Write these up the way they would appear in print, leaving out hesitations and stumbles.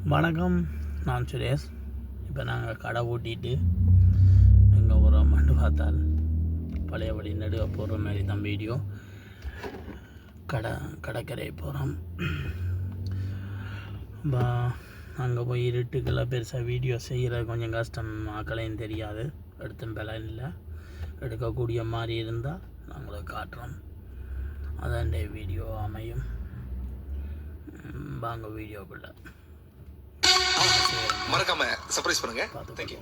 வணக்கம், நான் சுரேஷ். இப்போ நாங்கள் கடை ஓட்டிட்டு எங்கே போகிறோம்னு பார்த்தால் பழையபடி நடுவ போகிற மாதிரி தான் வீடியோ. கடற்கரை போகிறோம். அங்கே போய் இருட்டுக்கெல்லாம் பெருசாக வீடியோ செய்கிறது கொஞ்சம் கஷ்டம், மக்களையும் தெரியாது, எடுத்தும் பலன் இல்லை. எடுக்கக்கூடிய மாதிரி இருந்தால் நாங்களை காட்டுறோம், அதான் வீடியோ அமையும். வாங்க வீடியோக்குள்ள. மறக்காம சர்ப்ரைஸ் பண்ணுங்க. Thank you.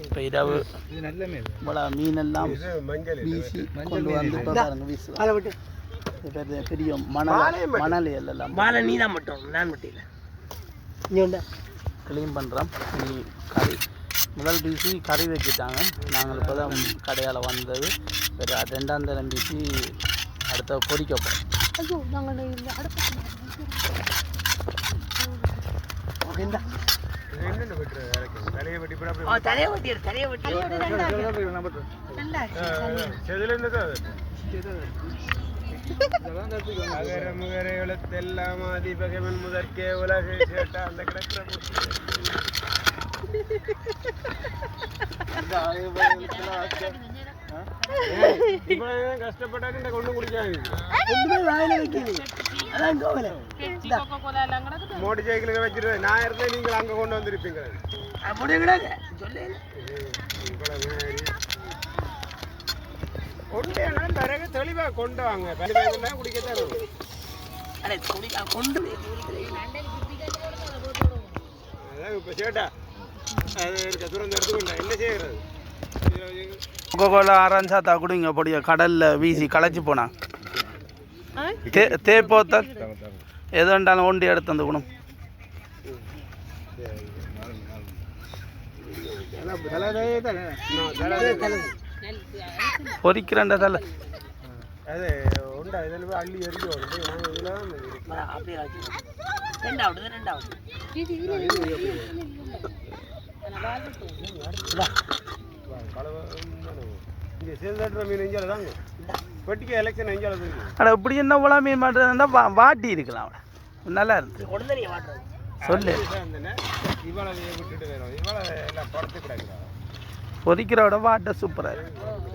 இப்போ இரவு இவ்வளோ மீனெல்லாம் வீசி கொண்டு வந்து பாருங்க, வீசு பெரிய மணல் எல்லாம் மாலை நீ தான் மட்டும், நான் மட்டும் இல்லை. க்ளீன் பண்ணுறோம். நீ கறி முதல் வீசி கறி வச்சுட்டாங்க. நாங்கள் இப்போ தான் கடையால் வந்தது. ஒரு ரெண்டாம் தரம் வீசி அடுத்த பொரிக்க போகிறோம். எழுத்தெல்லாம் அதிபகவன் முதற்கே உலகை கேட்டா அந்த கிடக்கிற கஷ்டப்பட்டாங்க கொண்டு குடிக்காங்க. மோட்டர் சைக்கிளுக்கு வச்சிருவேன் நான் இருந்தேன், நீங்கள் அங்கே கொண்டு வந்திருப்பீங்க. கொண்டு பிறகு தெளிவாக கொண்டு வாங்க, குடிக்கத்தான் இப்போ சேட்டா அது இருக்க துறந்து எடுத்துக்கொண்டா என்ன செய்யறது. கொக்கோலா ஆரஞ்சாத்தா குடிங்க பொடிய கடலில் வீசி களைச்சி போனான். தேப்போத்தல் எது வேண்டாலும் ஒண்டி எடுத்து வந்து குணம். பொறிக்கிறேன் தலை அது உண்டா இதில் போய் அள்ளி எரிஞ்சு இப்படி என்ன போல மீன் மாட்டுறதுன்னா வாட்டி இருக்கலாம், நல்லா இருந்து சொல்லு. பொறிக்கிறோட வாட்ட சூப்பராக இருக்கு.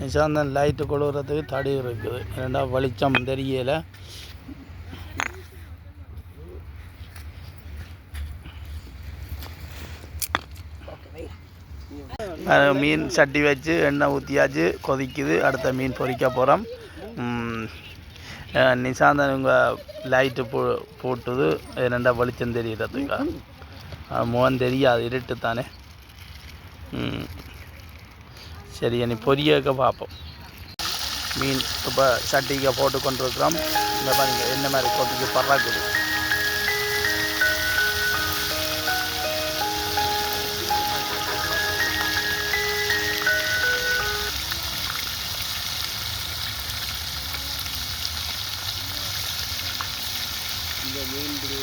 நிசாந்தன் லைட்டு கொடுக்கறதுக்கு தடி இருக்குது, ரெண்டா வெளிச்சம் தெரியல. மீன் சட்டி வச்சு எண்ணெய் ஊற்றியாச்சு, கொதிக்குது. அடுத்த மீன் பொரிக்க போகிறோம். நிசாந்தன் உங்கள் லைட்டு போட்டுது, ரெண்டா வெளிச்சம் தெரியுறதுக்கா. முகம் தெரியாது, இருட்டு தானே. சரி, நீ பொரியக்க பார்ப்போம். மீன் இப்போ சட்டிக்கு போட்டு கொண்டு இருக்கிறோம். இந்த பாருங்க என்ன மாதிரி கொட்டிக்கு பறாக்குது. இந்த மீன் பிடி